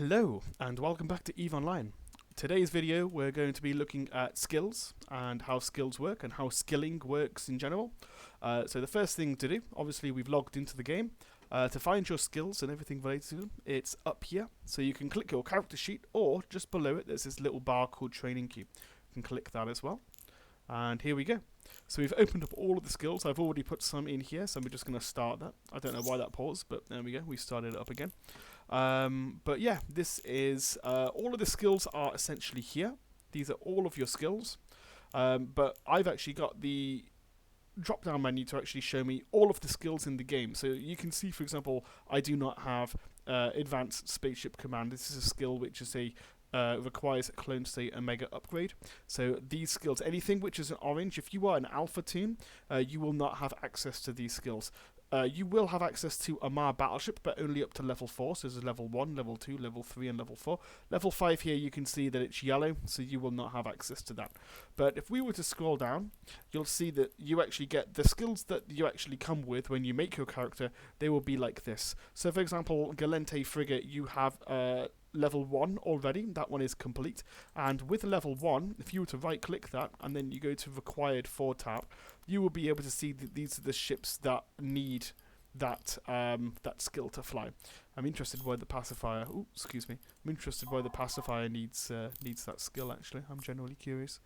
Hello and welcome back to EVE Online. Today's video we're going to be looking at skills and how skills work and how skilling works in general. So the first thing to do, obviously we've logged into the game. To find your skills and everything related to them, it's up here. So you can click your character sheet or just below it there's this little bar called training queue. You can click that as well. And here we go. So we've opened up all of the skills. I've already put some in here, so we're just going to start that. I don't know why that paused, but there we go. We started it up again. But yeah, this is all of the skills are essentially here. These are all of your skills. But I've actually got the drop-down menu to actually show me all of the skills in the game. So you can see, for example, I do not have Advanced Spaceship Command. This is a skill which is requires a clone state Omega upgrade. So these skills, anything which is an orange, if you are an alpha team, you will not have access to these skills. You will have access to a Mar battleship, but only up to level 4. So there's level 1, level 2, level 3, and level 4. Level 5 here, you can see that it's yellow, so you will not have access to that. But if we were to scroll down, you'll see that you actually get the skills that you actually come with when you make your character. They will be like this. So for example, Galente Frigate, you have level 1 already. That one is complete. And with level 1, if you were to right click that and then you go to required 4 tab, you will be able to see that these are the ships that need that that skill to fly. I'm interested why the pacifier I'm interested why the pacifier needs that skill actually. I'm genuinely curious.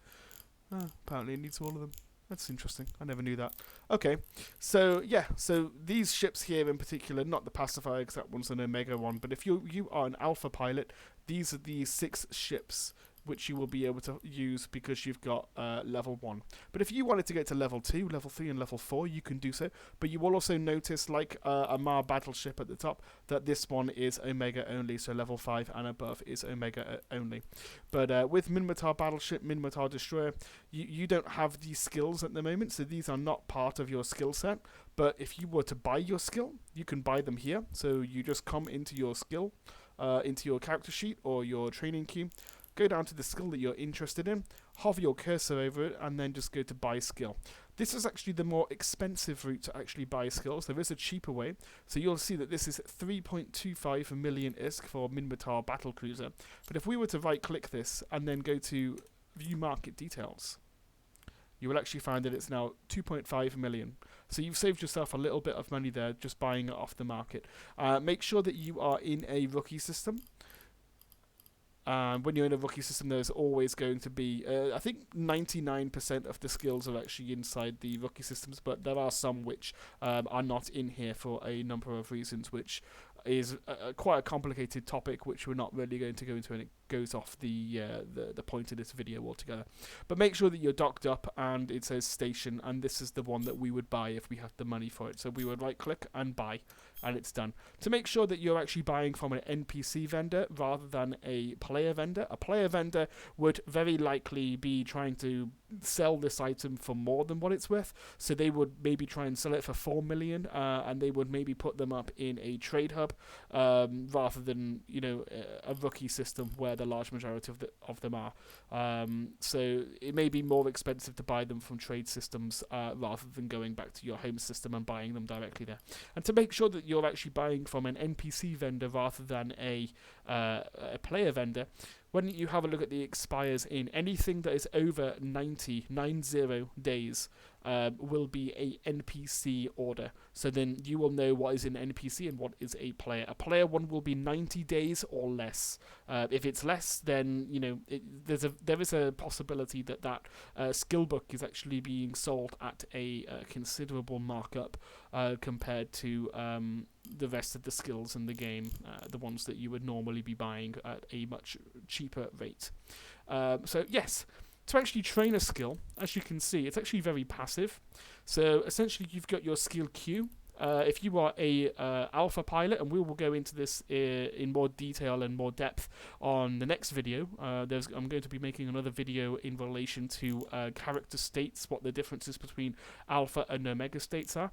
Apparently it needs all of them. That's interesting. I never knew that. Okay, so yeah, so these ships here in particular, not the pacifier because that one's an Omega one, but if you are an alpha pilot, these are the 6 ships which you will be able to use because you've got level 1. But if you wanted to get to level 2, level 3 and level 4, you can do so. But you will also notice, like a Mar battleship at the top, that this one is Omega only, so level 5 and above is Omega only. But with Minmatar battleship, Minmatar destroyer, you don't have these skills at the moment, so these are not part of your skill set. But if you were to buy your skill, you can buy them here. So you just come into your skill, into your character sheet or your training queue, go down to the skill that you're interested in, hover your cursor over it, and then just go to buy skill. This is actually the more expensive route to actually buy skills. There is a cheaper way. So you'll see that this is 3.25 million ISK for Minmatar Battlecruiser. But if we were to right click this and then go to view market details, you will actually find that it's now 2.5 million. So you've saved yourself a little bit of money there just buying it off the market. Make sure that you are in a rookie system. When you're in a rookie system, there's always going to be, I think 99% of the skills are actually inside the rookie systems, but there are some which are not in here for a number of reasons, which is quite a complicated topic, which we're not really going to go into, and it goes off the point of this video altogether. But make sure that you're docked up and it says station, and this is the one that we would buy if we had the money for it. So we would right click and buy, and it's done. To make sure that you're actually buying from an NPC vendor rather than a player vendor. A player vendor would very likely be trying to sell this item for more than what it's worth, so they would maybe try and sell it for 4 million, and they would maybe put them up in a trade hub rather than a rookie system where the large majority of them are. So it may be more expensive to buy them from trade systems rather than going back to your home system and buying them directly there. And to make sure that you're actually buying from an NPC vendor rather than a player vendor, why don't you have a look at the expires in anything that is over 90 days will be a NPC order. So then you will know what is an NPC and what is a player. A player one will be 90 days or less. If it's less, then there is a possibility that skill book is actually being sold at a considerable markup compared to the rest of the skills in the game, the ones that you would normally be buying at a much cheaper rate. So yes, to actually train a skill, as you can see, it's actually very passive. So essentially you've got your skill queue. If you are a alpha pilot, and we will go into this in more detail and more depth on the next video. I'm going to be making another video in relation to character states, what the differences between alpha and omega states are.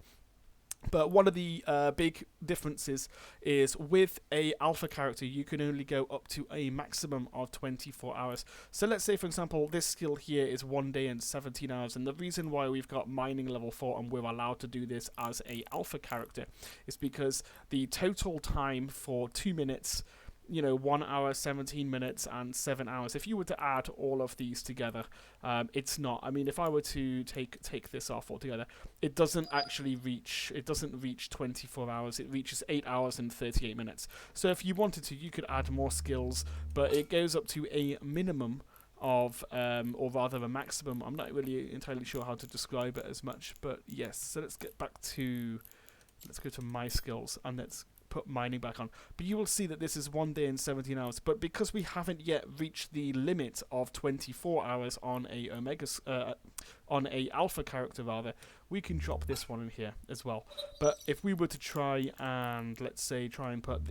But one of the big differences is with a alpha character, you can only go up to a maximum of 24 hours. So let's say, for example, this skill here is 1 day and 17 hours. And the reason why we've got mining level 4 and we're allowed to do this as a alpha character is because the total time for 2 minutes 1 hour, 17 minutes, and 7 hours. If you were to add all of these together, it's not. I mean, if I were to take this off altogether, it doesn't actually reach. It doesn't reach 24 hours. It reaches 8 hours and 38 minutes. So if you wanted to, you could add more skills, but it goes up to a minimum of, or rather a maximum. I'm not really entirely sure how to describe it as much, but yes. So let's get back to. Let's go to my skills and let's put mining back on. But you will see that this is 1 day and 17 hours. But because we haven't yet reached the limit of 24 hours on a on a alpha character rather, we can drop this one in here as well. But if we were to try and let's say try and put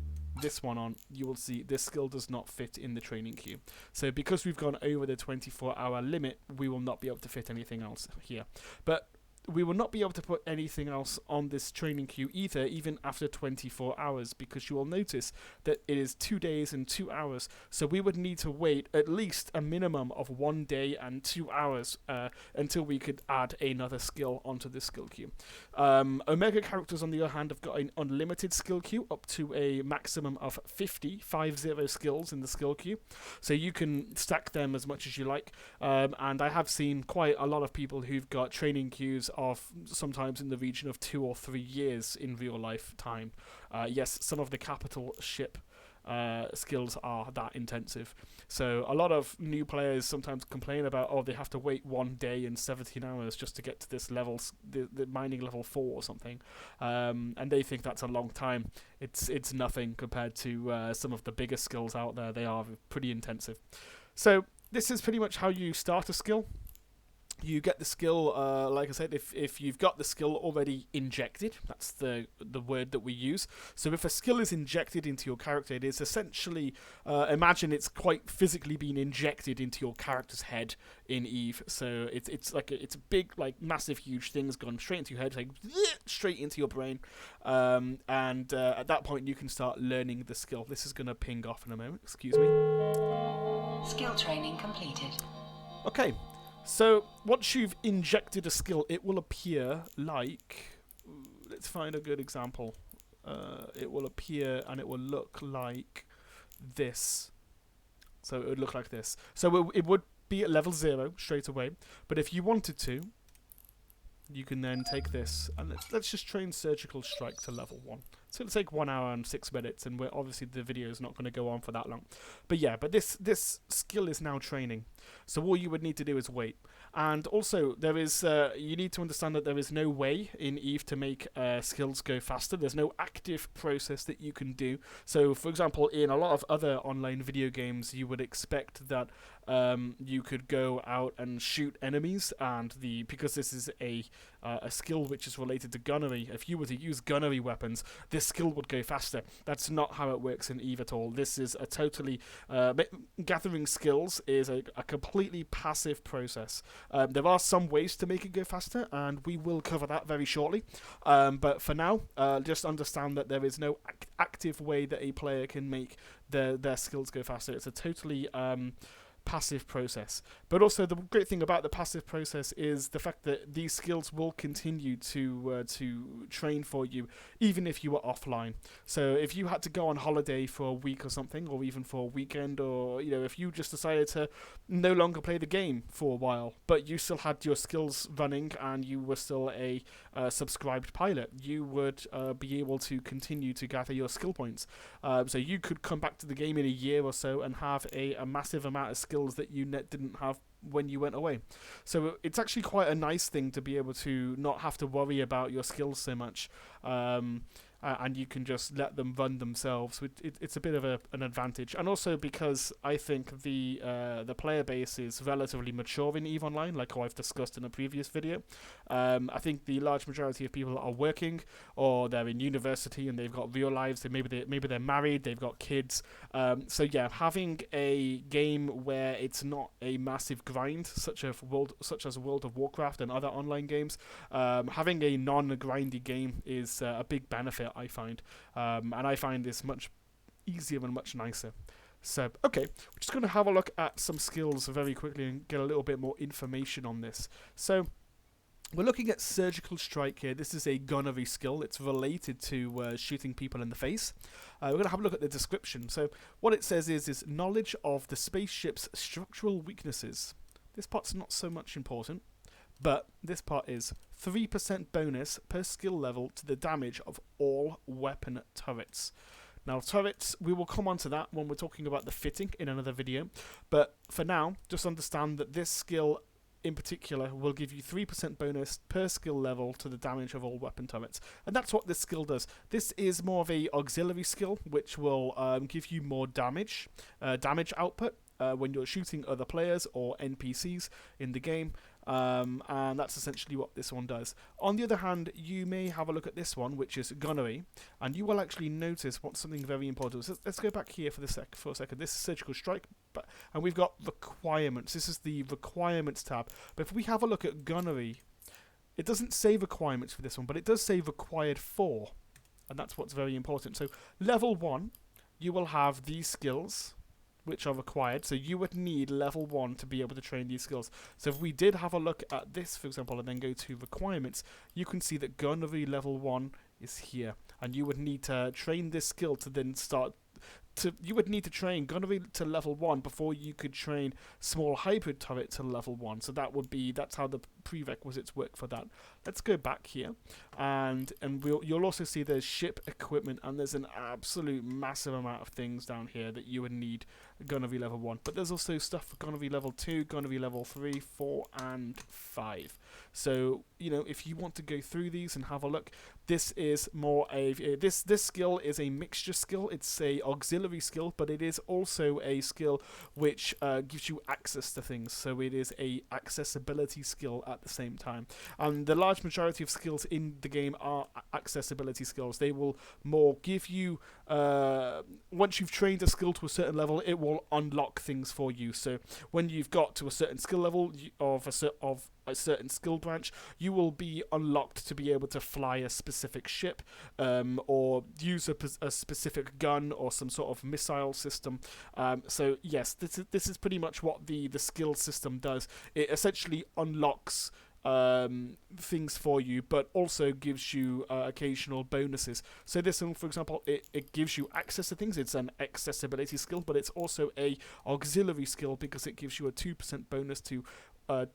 this one on, you will see this skill does not fit in the training queue. So because we've gone over the 24-hour limit, we will not be able to fit anything else here. But we will not be able to put anything else on this training queue either, even after 24 hours, because you will notice that it is 2 days and 2 hours. So we would need to wait at least a minimum of 1 day and 2 hours until we could add another skill onto this skill queue. Omega characters, on the other hand, have got an unlimited skill queue up to a maximum of 50 skills in the skill queue. So you can stack them as much as you like. And I have seen quite a lot of people who've got training queues of sometimes in the region of 2 or 3 years in real life time. Yes, some of the capital ship skills are that intensive. So a lot of new players sometimes complain about, oh, they have to wait 1 day and 17 hours just to get to this level, the mining level 4 or something. And they think that's a long time. It's nothing compared to some of the bigger skills out there. They are pretty intensive. So this is pretty much how you start a skill. You get the skill, like I said, if you've got the skill already injected, that's the word that we use. So if a skill is injected into your character, it is essentially, imagine it's quite physically being injected into your character's head in Eve. So it's like it's a big, like massive, huge thing's gone straight into your head, like straight into your brain. And at that point, you can start learning the skill. This is going to ping off in a moment. Excuse me. Skill training completed. Okay. So, once you've injected a skill, it will appear like... Let's find a good example. It will appear and it will look like this. So, it would look like this. So, it would be at level 0 straight away. But if you wanted to, you can then take this. And let's just train Surgical Strike to level 1. It's going to take 1 hour and 6 minutes. And obviously the video is not going to go on for that long. But yeah, this skill is now training. So all you would need to do is wait. And also, there is you need to understand that there is no way in Eve to make skills go faster. There's no active process that you can do. So, for example, in a lot of other online video games, you would expect that you could go out and shoot enemies, and because this is a skill which is related to gunnery, if you were to use gunnery weapons, this skill would go faster. That's not how it works in Eve at all. This is a totally... gathering skills is a completely passive process. There are some ways to make it go faster, and we will cover that very shortly. But for now, just understand that there is no active way that a player can make their skills go faster. It's a totally... passive process. But also the great thing about the passive process is the fact that these skills will continue to train for you even if you were offline. So if you had to go on holiday for a week or something, or even for a weekend, or if you just decided to no longer play the game for a while, but you still had your skills running and you were still a subscribed pilot, you would be able to continue to gather your skill points. So you could come back to the game in a year or so and have a massive amount of skills that you didn't have when you went away. So it's actually quite a nice thing to be able to not have to worry about your skills so much, and you can just let them run themselves. It's a bit of an advantage, and also because I think the player base is relatively mature in EVE Online, like how I've discussed in a previous video. I think the large majority of people are working, or they're in university and they've got real lives. Maybe they're married, they've got kids. So yeah, having a game where it's not a massive grind, such as World of Warcraft and other online games, having a non-grindy game is a big benefit, I find, and I find this much easier and much nicer. So, okay, we're just going to have a look at some skills very quickly and get a little bit more information on this. So, We're looking at Surgical Strike here. This is a gunnery skill. It's related to shooting people in the face. We're going to have a look at the description. So what it says is knowledge of the spaceship's structural weaknesses. This part's not so much important, but this part is 3% bonus per skill level to the damage of all weapon turrets. Now, turrets, we will come on to that when we're talking about the fitting in another video. But for now, just understand that this skill in particular will give you 3% bonus per skill level to the damage of all weapon turrets. And that's what this skill does. This is more of a auxiliary skill, which will give you more damage output when you're shooting other players or NPCs in the game. And that's essentially what this one does. On the other hand, you may have a look at this one, which is Gunnery, and you will actually notice what's something very important. So let's go back here for a second. This is Surgical Strike, and we've got requirements. This is the requirements tab. But if we have a look at Gunnery, it doesn't say requirements for this one, but it does say required for, and that's what's very important. So level 1, you will have these skills which are required, so you would need level 1 to be able to train these skills. So if we did have a look at this, for example, and then go to requirements, you can see that Gunnery level 1 is here, and you would need to train this skill to then start you would need to train Gunnery to level 1 before you could train Small Hybrid Turret to level 1. So that's how the prerequisites work for that. Let's go back here, and you'll also see there's ship equipment, and there's an absolute massive amount of things down here that you would need Gunnery level 1. But there's also stuff for Gunnery level 2, Gunnery level 3, 4, and 5. So, if you want to go through these and have a look, this is more this skill is a mixture skill. It's a auxiliary skill, but it is also a skill which gives you access to things. So it is a accessibility skill at the same time. And the large majority of skills in the game are accessibility skills. They will more give you once you've trained a skill to a certain level, it will unlock things for you. So when you've got to a certain skill level of a certain skill branch, you will be unlocked to be able to fly a specific ship, or use a specific gun or some sort of missile system. So yes, this is pretty much what the skill system does. It essentially unlocks things for you, but also gives you occasional bonuses. So this one, for example, it gives you access to things. It's an accessibility skill, but it's also a auxiliary skill because it gives you a 2% bonus to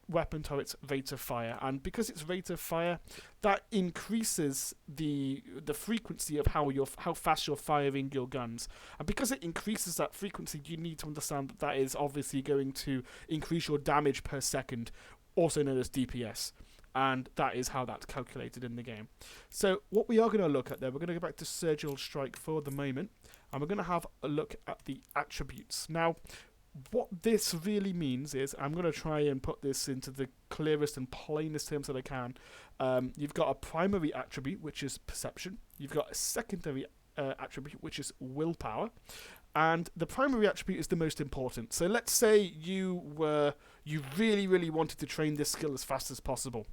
weapon turret's rate of fire, and because it's rate of fire, that increases the frequency of how fast you're firing your guns. And because it increases that frequency, you need to understand that is obviously going to increase your damage per second, also known as DPS. And that is how that's calculated in the game. So what we are going to look at there, we're going to go back to Surgical Strike for the moment, and we're going to have a look at the attributes. Now, what this really means is, I'm going to try and put this into the clearest and plainest terms that I can. You've got a primary attribute, which is perception. You've got a secondary attribute, which is willpower. And the primary attribute is the most important. So let's say you really, really wanted to train this skill as fast as possible.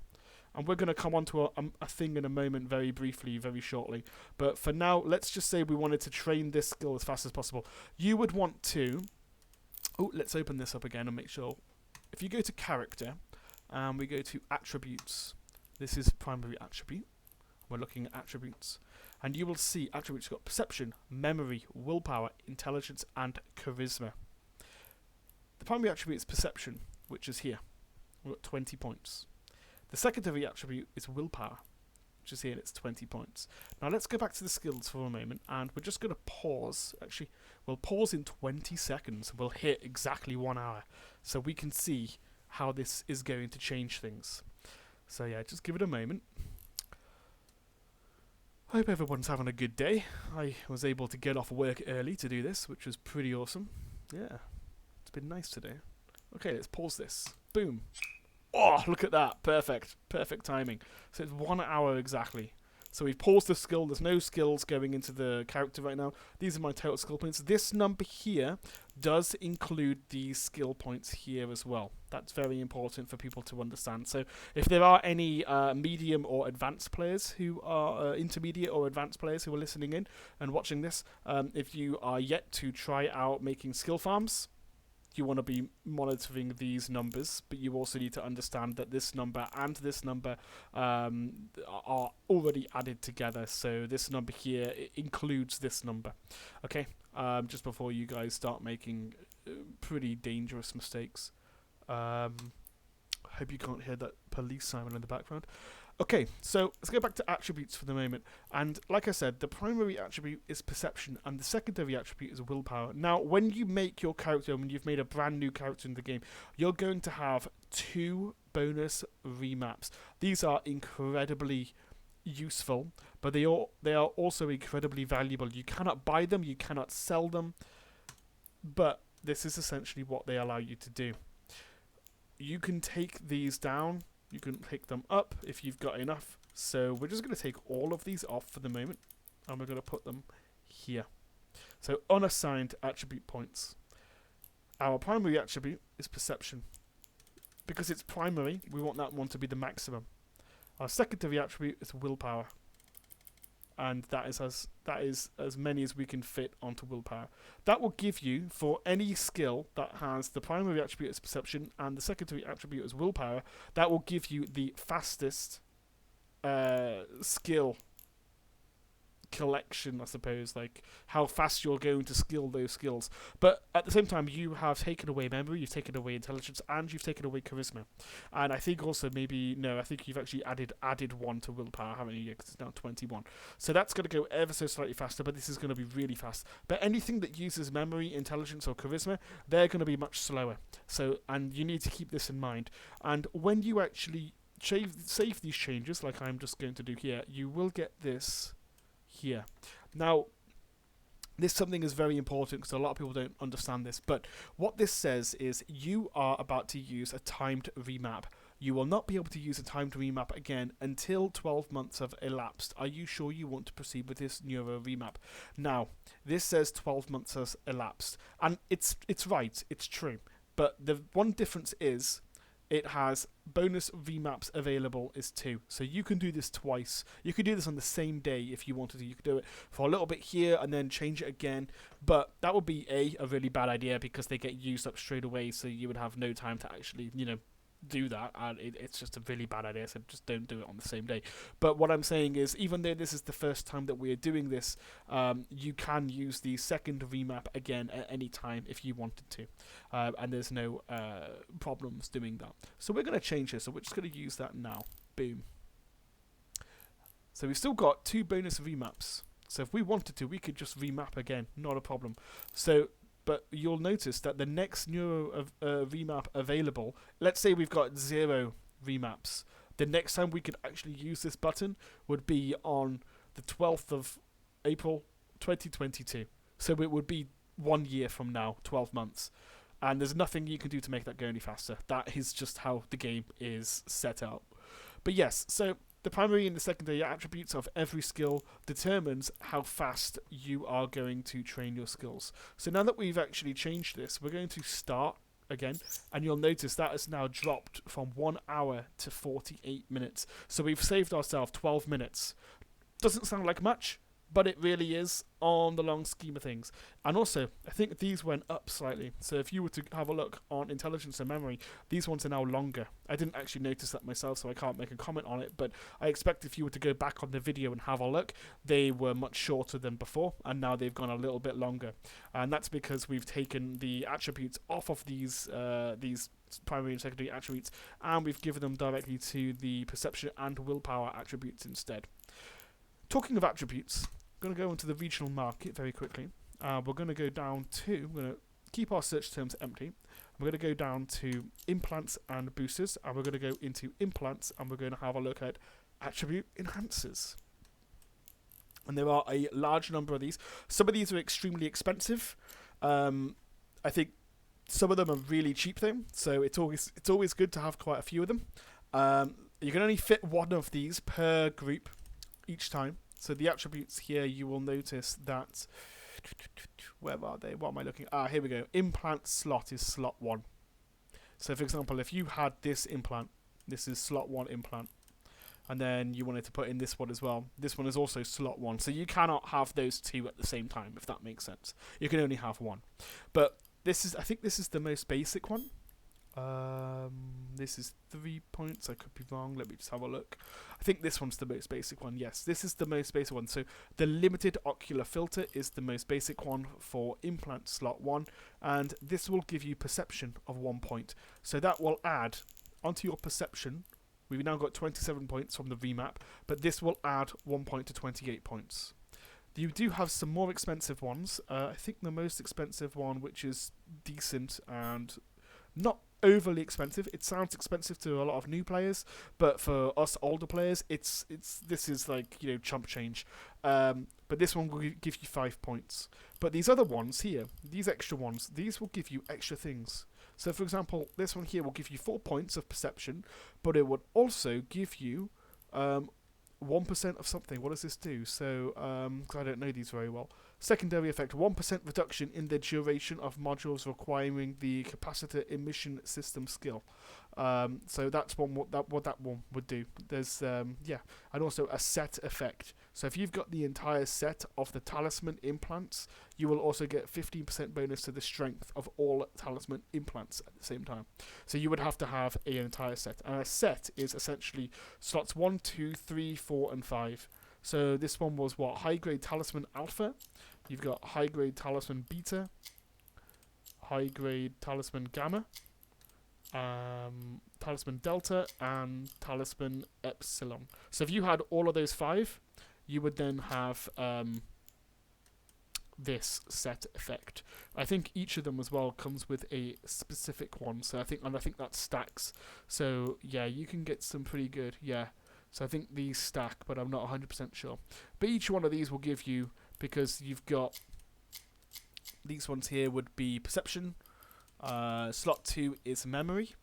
And we're going to come on to a thing in a moment, very briefly, very shortly. But for now, let's just say we wanted to train this skill as fast as possible. You would want to... Oh, let's open this up again and make sure. If you go to character, and we go to attributes, this is primary attribute. We're looking at attributes. And you will see attributes got perception, memory, willpower, intelligence, and charisma. The primary attribute is perception, which is here. We've got 20 points. The secondary attribute is willpower, which is here, and it's 20 points. Now let's go back to the skills for a moment, and we're just going to pause. Actually, we'll pause in 20 seconds. We'll hit exactly 1 hour, so we can see how this is going to change things. So yeah, just give it a moment. I hope everyone's having a good day. I was able to get off work early to do this, which was pretty awesome. Yeah, it's been nice today. Okay, let's pause this. Boom. Oh, look at that. Perfect. Perfect timing. So it's 1 hour exactly. So we've paused the skill. There's no skills going into the character right now. These are my total skill points. This number here does include these skill points here as well. That's very important for people to understand. So if there are any medium or advanced players who are intermediate or advanced players who are listening in and watching this, if you are yet to try out making skill farms, you want to be monitoring these numbers, but you also need to understand that this number and this number are already added together. So this number here includes this number. Okay, just before you guys start making pretty dangerous mistakes. Hope you can't hear that police siren in the background. Okay, so let's go back to attributes for the moment. And like I said, the primary attribute is perception, and the secondary attribute is willpower. Now, when you make your character, when you've made a brand new character in the game, you're going to have 2 bonus remaps. These are incredibly useful, but they are also incredibly valuable. You cannot buy them, you cannot sell them, but this is essentially what they allow you to do. You can take these down, you can pick them up if you've got enough. So we're just going to take all of these off for the moment, and we're going to put them here. So unassigned attribute points. Our primary attribute is perception. Because it's primary, we want that one to be the maximum. Our secondary attribute is willpower. And that is as many as we can fit onto willpower. That will give you, for any skill that has the primary attribute as perception and the secondary attribute as willpower, that will give you the fastest skill collection, I suppose, like how fast you're going to skill those skills. But at the same time, you have taken away memory, you've taken away intelligence, and you've taken away charisma. And I think also I think you've actually added 1 to willpower, haven't you? Because it's now 21. So that's going to go ever so slightly faster, but this is going to be really fast. But anything that uses memory, intelligence, or charisma, they're going to be much slower. So, and you need to keep this in mind. And when you actually save these changes, like I'm just going to do here, you will get this here. Now, this something is very important because a lot of people don't understand this, but what this says is you are about to use a timed remap. You will not be able to use a timed remap again until 12 months have elapsed. Are you sure you want to proceed with this neuro remap? Now, this says 12 months has elapsed, and it's right, it's true, but the one difference is it has bonus remaps available is 2. So you can do this twice. You could do this on the same day if you wanted to. You could do it for a little bit here and then change it again. But that would be a really bad idea because they get used up straight away. So you would have no time to actually, do that, and it's just a really bad idea, so just don't do it on the same day. But what I'm saying is, even though this is the first time that we're doing this, you can use the second remap again at any time if you wanted to, and there's no problems doing that. So we're going to change this, so we're just going to use that now. Boom. So we've still got 2 bonus remaps, so if we wanted to, we could just remap again, not a problem. But you'll notice that the next neuro remap available, let's say we've got 0 remaps, the next time we could actually use this button would be on the 12th of April 2022. So it would be 1 year from now, 12 months. And there's nothing you can do to make that go any faster. That is just how the game is set up. But yes, so the primary and the secondary attributes of every skill determines how fast you are going to train your skills. So now that we've actually changed this, we're going to start again, and you'll notice that has now dropped from 1 hour to 48 minutes. So we've saved ourselves 12 minutes. Doesn't sound like much, but it really is on the long scheme of things. And also, I think these went up slightly. So if you were to have a look on intelligence and memory, these ones are now longer. I didn't actually notice that myself, so I can't make a comment on it, but I expect if you were to go back on the video and have a look, they were much shorter than before, and now they've gone a little bit longer. And that's because we've taken the attributes off of these primary and secondary attributes, and we've given them directly to the perception and willpower attributes instead. Talking of attributes, I'm going to go into the regional market very quickly. We're going to go down to, we're going to keep our search terms empty. We're going to go down to implants and boosters, and we're going to go into implants, and we're going to have a look at attribute enhancers. And there are a large number of these. Some of these are extremely expensive. I think some of them are really cheap though, so it's always good to have quite a few of them. You can only fit 1 of these per group each time. So the attributes here, you will notice that, where are they? What am I looking at? Here we go. Implant slot is slot 1. So for example, if you had this implant, this is slot 1 implant, and then you wanted to put in this one as well, this one is also slot 1. So you cannot have those 2 at the same time, if that makes sense. You can only have 1. But I think this is the most basic one. This is 3 points. I could be wrong. Let me just have a look. I think this one's the most basic one. Yes, this is the most basic one. So the limited ocular filter is the most basic one for implant slot 1, and this will give you perception of 1 point. So that will add onto your perception. We've now got 27 points from the remap, but this will add 1 point to 28 points. You do have some more expensive ones. I think the most expensive one, which is decent and not overly expensive. It sounds expensive to a lot of new players, but for us older players, this is like, you know, chump change. But this one will give you 5 points. But these other ones here, these extra ones, these will give you extra things. So for example, this one here will give you 4 points of perception, but it would also give you 1% of something. What does this do? So, 'cause I don't know these very well. Secondary effect, 1% reduction in the duration of modules requiring the capacitor emission system skill. So that's what that one would do. There's, yeah, and also a set effect. So if you've got the entire set of the talisman implants, you will also get 15% bonus to the strength of all talisman implants at the same time. So you would have to have an entire set. And a set is essentially slots 1, 2, 3, 4, and 5. So this one was what? High grade talisman alpha. You've got high grade talisman beta, high grade talisman gamma, talisman delta, and talisman epsilon. So if you had all of those 5, you would then have this set effect. I think each of them as well comes with a specific one. So I think that stacks. So yeah, you can get some pretty good. Yeah. So I think these stack, but I'm not 100% sure. But each one of these will give you, because you've got these ones here would be perception. Slot 2 is memory.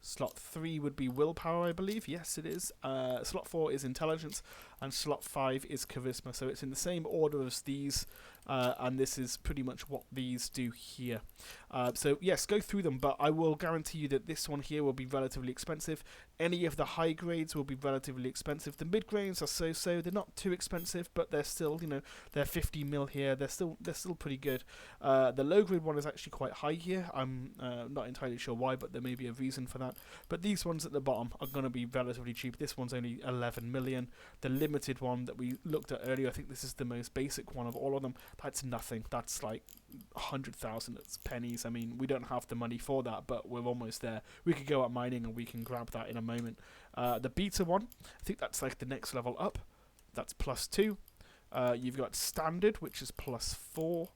Slot 3 would be willpower, I believe. Yes, it is. Slot 4 is intelligence, and slot 5 is charisma. So it's in the same order as these, and this is pretty much what these do here. So yes, go through them, but I will guarantee you that this one here will be relatively expensive. Any of the high grades will be relatively expensive. The mid grades are so-so. They're not too expensive, but they're still, you know, they're 50 mil here. They're still pretty good. The low grade one is actually quite high here. I'm not entirely sure why, but there may be a reason for that. But these ones at the bottom are going to be relatively cheap. This one's only 11 million. The limited one that we looked at earlier, I think this is the most basic one of all of them. That's nothing. That's like 100,000. It's pennies. I mean, we don't have the money for that, but we're almost there. We could go out mining and we can grab that in a moment. The beta one, I think that's like the next level up. That's +2. You've got standard, which is +4.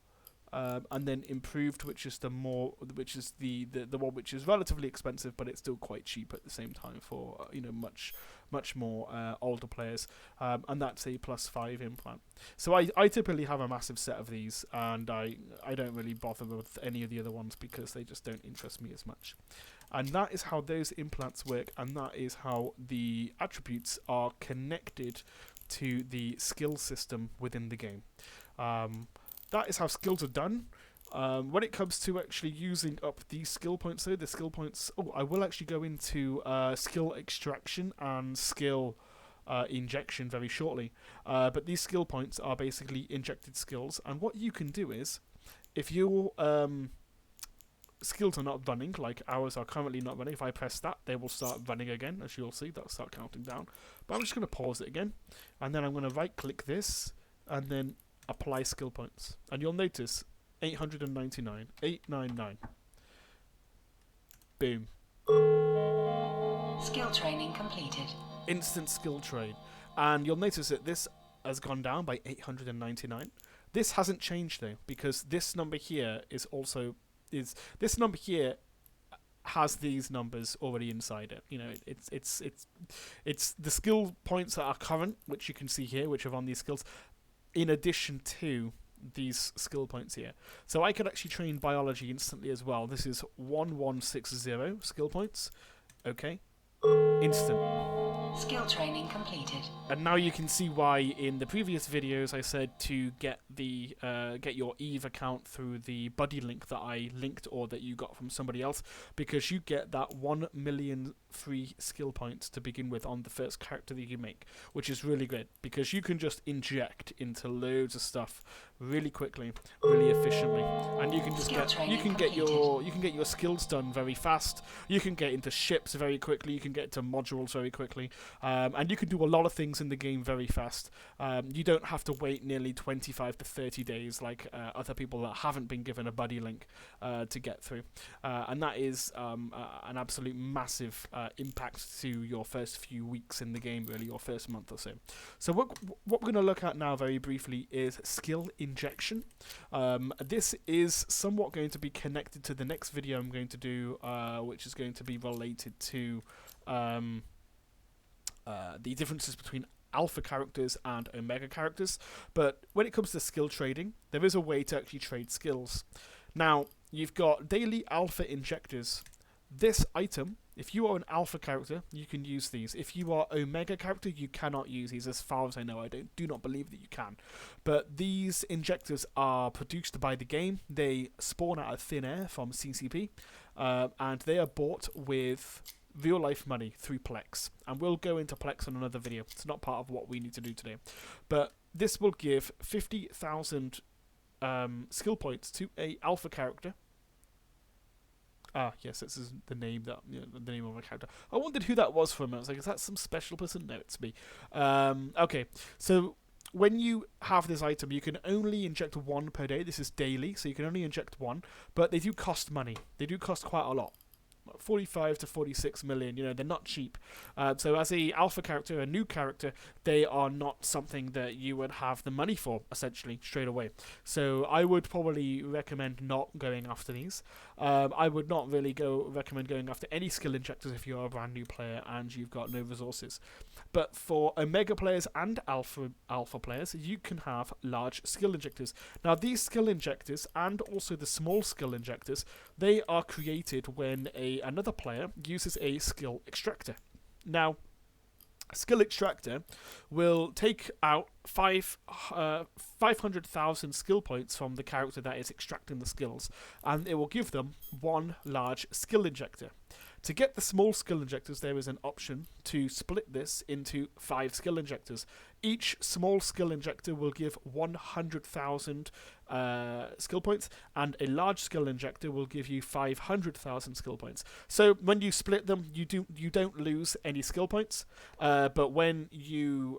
And then improved, which is the one which is relatively expensive, but it's still quite cheap at the same time for you know, much more older players, and that's a +5 implant. So I typically have a massive set of these, and I don't really bother with any of the other ones because they just don't interest me as much. And that is how those implants work, and that is how the attributes are connected to the skill system within the game. That is how skills are done. When it comes to actually using up these skill points, though, the skill points... Oh, I will actually go into skill extraction and skill injection very shortly. But these skill points are basically injected skills. And what you can do is, if your skills are not running, like ours are currently not running, if I press that, they will start running again, as you'll see. They'll start counting down. But I'm just going to pause it again. And then I'm going to right-click this, and then apply skill points, and you'll notice 899, 899. Boom. Skill training completed. Instant skill trade, and you'll notice that this has gone down by 899. This hasn't changed though, because this number here this number here has these numbers already inside it. You know, it's the skill points that are current, which you can see here, which are on these skills, in addition to these skill points here. So I could actually train biology instantly as well. This is 1160 skill points. Okay. Instant. Skill training completed. And now you can see why in the previous videos I said to get your Eve account through the buddy link that I linked, or that you got from somebody else, because you get that 1 million free skill points to begin with on the first character that you make, which is really good because you can just inject into loads of stuff really quickly, really efficiently, and and you can just Skill get training you can get your skills done very fast. You can get into ships very quickly. You can get into modules very quickly, and you can do a lot of things in the game very fast. You don't have to wait nearly 25 to 30 days like other people that haven't been given a buddy link to get through, and that is an absolute massive impact to your first few weeks in the game, really, your first month or so. So what we're going to look at now very briefly is skill injection. This is somewhat going to be connected to the next video I'm going to do, which is going to be related to the differences between alpha characters and omega characters. But when it comes to skill trading, there is a way to actually trade skills. Now, you've got daily alpha injectors. This item, if you are an alpha character, you can use these. If you are omega character, you cannot use these. As far as I know, I do not believe that you can. But these injectors are produced by the game. They spawn out of thin air from CCP, and they are bought with real-life money through Plex. And we'll go into Plex on another video. It's not part of what we need to do today. But this will give 50,000 skill points to a alpha character. Ah, yes, this is the name the name of my character. I wondered who that was for a minute. I was like, is that some special person? No, it's me. Okay, so when you have this item, you can only inject one per day. This is daily, so you can only inject one. But they do cost money. They do cost quite a lot. 45 to 46 million, they're not cheap. So as a alpha character, a new character, they are not something that you would have the money for, essentially, straight away. So I would probably recommend not going after these. I would not really recommend going after any skill injectors if you're a brand new player and you've got no resources. But for omega players and alpha players, you can have large skill injectors. Now, these skill injectors and also the small skill injectors, they are created when another player uses a skill extractor. Now, a skill extractor will take out 500,000 skill points from the character that is extracting the skills, and it will give them one large skill injector. To get the small skill injectors, there is an option to split this into 5 skill injectors. Each small skill injector will give 100,000 skill points, and a large skill injector will give you 500,000 skill points. So when you split them, you don't lose any skill points, but when you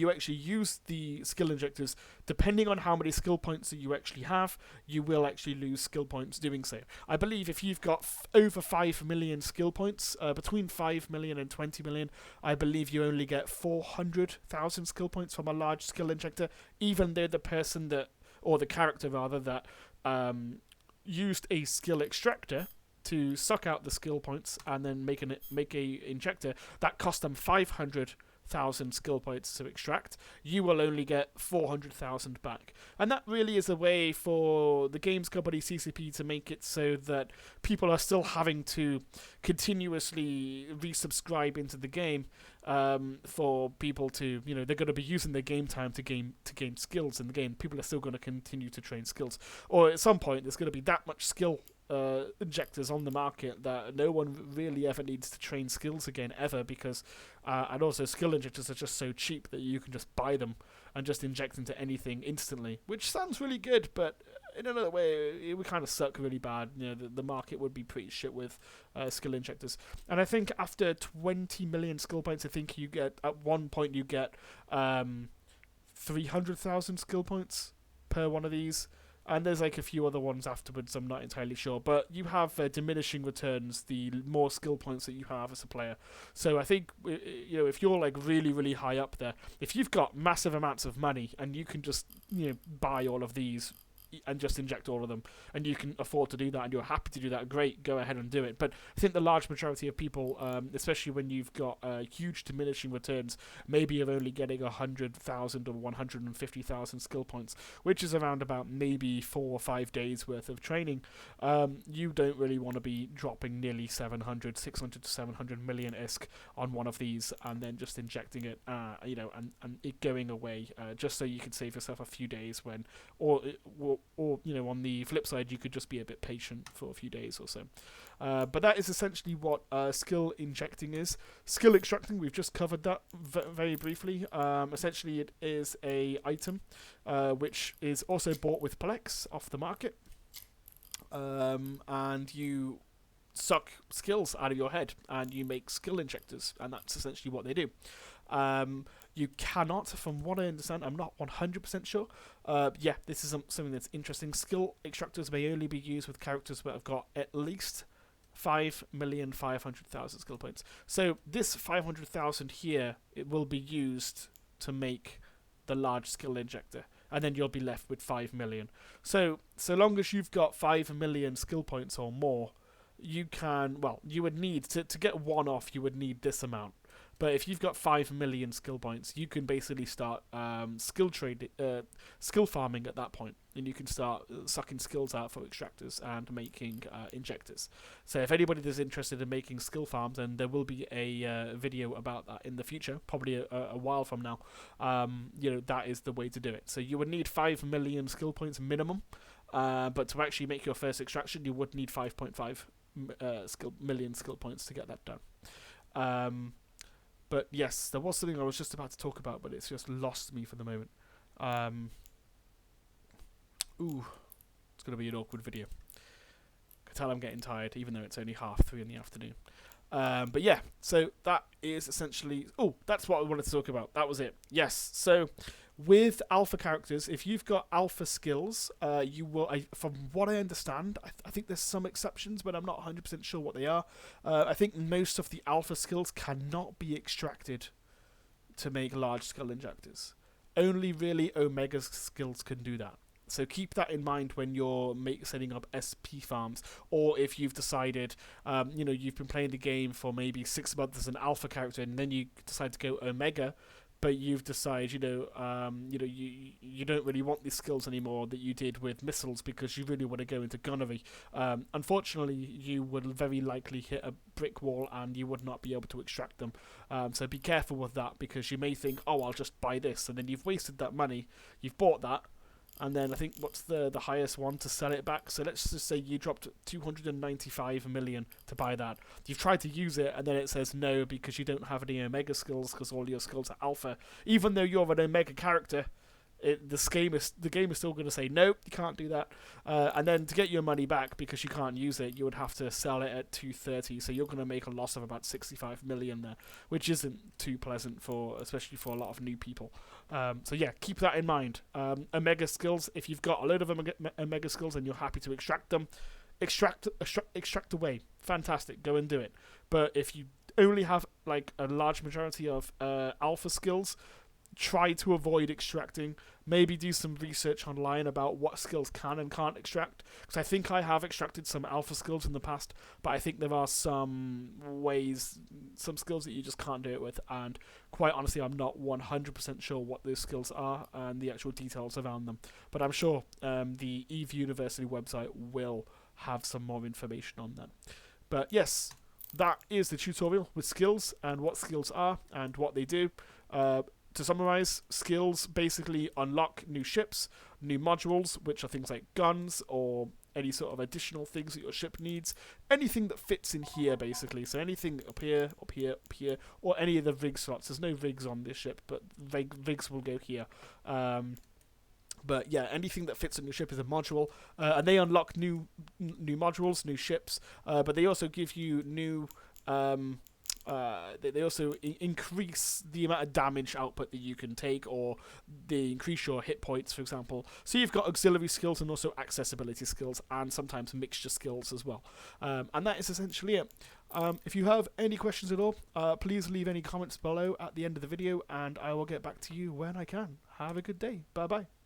actually use the skill injectors, depending on how many skill points that you actually have, you will actually lose skill points doing so. I believe if you've got over 5 million skill points, between 5 million and 20 million, I believe you only get 400,000 skill points from a large skill injector, even though the person that, or the character rather, that used a skill extractor to suck out the skill points and then make a injector that cost them 500,000 skill points to extract, you will only get 400,000 back. And that really is a way for the games company CCP to make it so that people are still having to continuously resubscribe into the game, for people to, they're going to be using their game time to gain skills in the game. People are still going to continue to train skills, or at some point there's going to be that much skill injectors on the market that no one really ever needs to train skills again ever, because and also skill injectors are just so cheap that you can just buy them and just inject into anything instantly, which sounds really good, but in another way it would kind of suck really bad. The market would be pretty shit with skill injectors. And I think after 20 million skill points, I think you get, at one point you get 300,000 skill points per one of these. And there's like a few other ones afterwards, I'm not entirely sure. But you have diminishing returns the more skill points that you have as a player. So I think, if you're like really, really high up there, if you've got massive amounts of money and you can just, buy all of these and just inject all of them, and you can afford to do that and you're happy to do that, great, go ahead and do it. But I think the large majority of people, especially when you've got huge diminishing returns, maybe you're only getting 100,000 or 150,000 skill points, which is around about maybe 4 or 5 days worth of training. You don't really want to be dropping nearly 600 to 700 million ISK on one of these and then just injecting it, and it going away, just so you can save yourself a few days when, or or on the flip side, you could just be a bit patient for a few days or so. But that is essentially what skill injecting is. Skill extracting, we've just covered that very briefly. Essentially, it is a item which is also bought with Plex off the market, and you suck skills out of your head and you make skill injectors, and that's essentially what they do. You cannot, from what I understand, I'm not 100% sure. This is something that's interesting. Skill extractors may only be used with characters that have got at least 5,500,000 skill points. So this 500,000 here, it will be used to make the large skill injector, and then you'll be left with 5 million. So long as you've got 5 million skill points or more, you can, you would need, to get one off, you would need this amount. But if you've got 5 million skill points, you can basically start skill farming at that point, and you can start sucking skills out for extractors and making injectors. So if anybody is interested in making skill farms, then there will be a video about that in the future, probably a while from now. That is the way to do it. So you would need 5 million skill points minimum, but to actually make your first extraction, you would need 5.5 million skill points to get that done. But yes, there was something I was just about to talk about, but it's just lost me for the moment. It's going to be an awkward video. I can tell I'm getting tired, even though it's only 3:30 in the afternoon. But yeah, so that is essentially... that's what I wanted to talk about. That was it. Yes, so with alpha characters, if you've got alpha skills, you will... from what I understand, I think there's some exceptions, but I'm not 100% sure what they are. I think most of the alpha skills cannot be extracted to make large skill injectors. Only really Omega skills can do that. So keep that in mind when you're setting up SP farms, or if you've decided, you've been playing the game for maybe 6 months as an alpha character, and then you decide to go Omega, but you've decided, you don't really want these skills anymore that you did with missiles because you really want to go into Gunnery. Unfortunately, you would very likely hit a brick wall and you would not be able to extract them. So be careful with that, because you may think, I'll just buy this, and then you've wasted that money. You've bought that. And then I think what's the highest one to sell it back? So let's just say you dropped 295 million to buy that. You've tried to use it, and then it says no because you don't have any Omega skills because all your skills are Alpha. Even though you're an Omega character, the game is still going to say nope, you can't do that. And then to get your money back, because you can't use it, you would have to sell it at 230. So you're going to make a loss of about 65 million there, which isn't too pleasant especially for a lot of new people. So yeah, keep that in mind. Omega skills, if you've got a load of Omega skills and you're happy to extract them, extract away. Fantastic, go and do it. But if you only have like a large majority of alpha skills, try to avoid extracting. Maybe do some research online about what skills can and can't extract, because I think I have extracted some alpha skills in the past, but I think there are some skills that you just can't do it with, and quite honestly I'm not 100% sure what those skills are and the actual details around them, but I'm sure the EVE University website will have some more information on that. But yes, that is the tutorial with skills and what skills are and what they do. To summarize, skills basically unlock new ships, new modules, which are things like guns or any sort of additional things that your ship needs. Anything that fits in here, basically. So anything up here, up here, up here, or any of the VIG slots. There's no VIGs on this ship, but VIGs will go here. But yeah, anything that fits on your ship is a module, and they unlock new modules, new ships, but they also give you new... they also increase the amount of damage output that you can take, or they increase your hit points, for example. So you've got auxiliary skills and also accessibility skills, and sometimes mixture skills as well. And that is essentially it. If you have any questions at all, please leave any comments below at the end of the video, and I will get back to you when I can. Have a good day. Bye bye.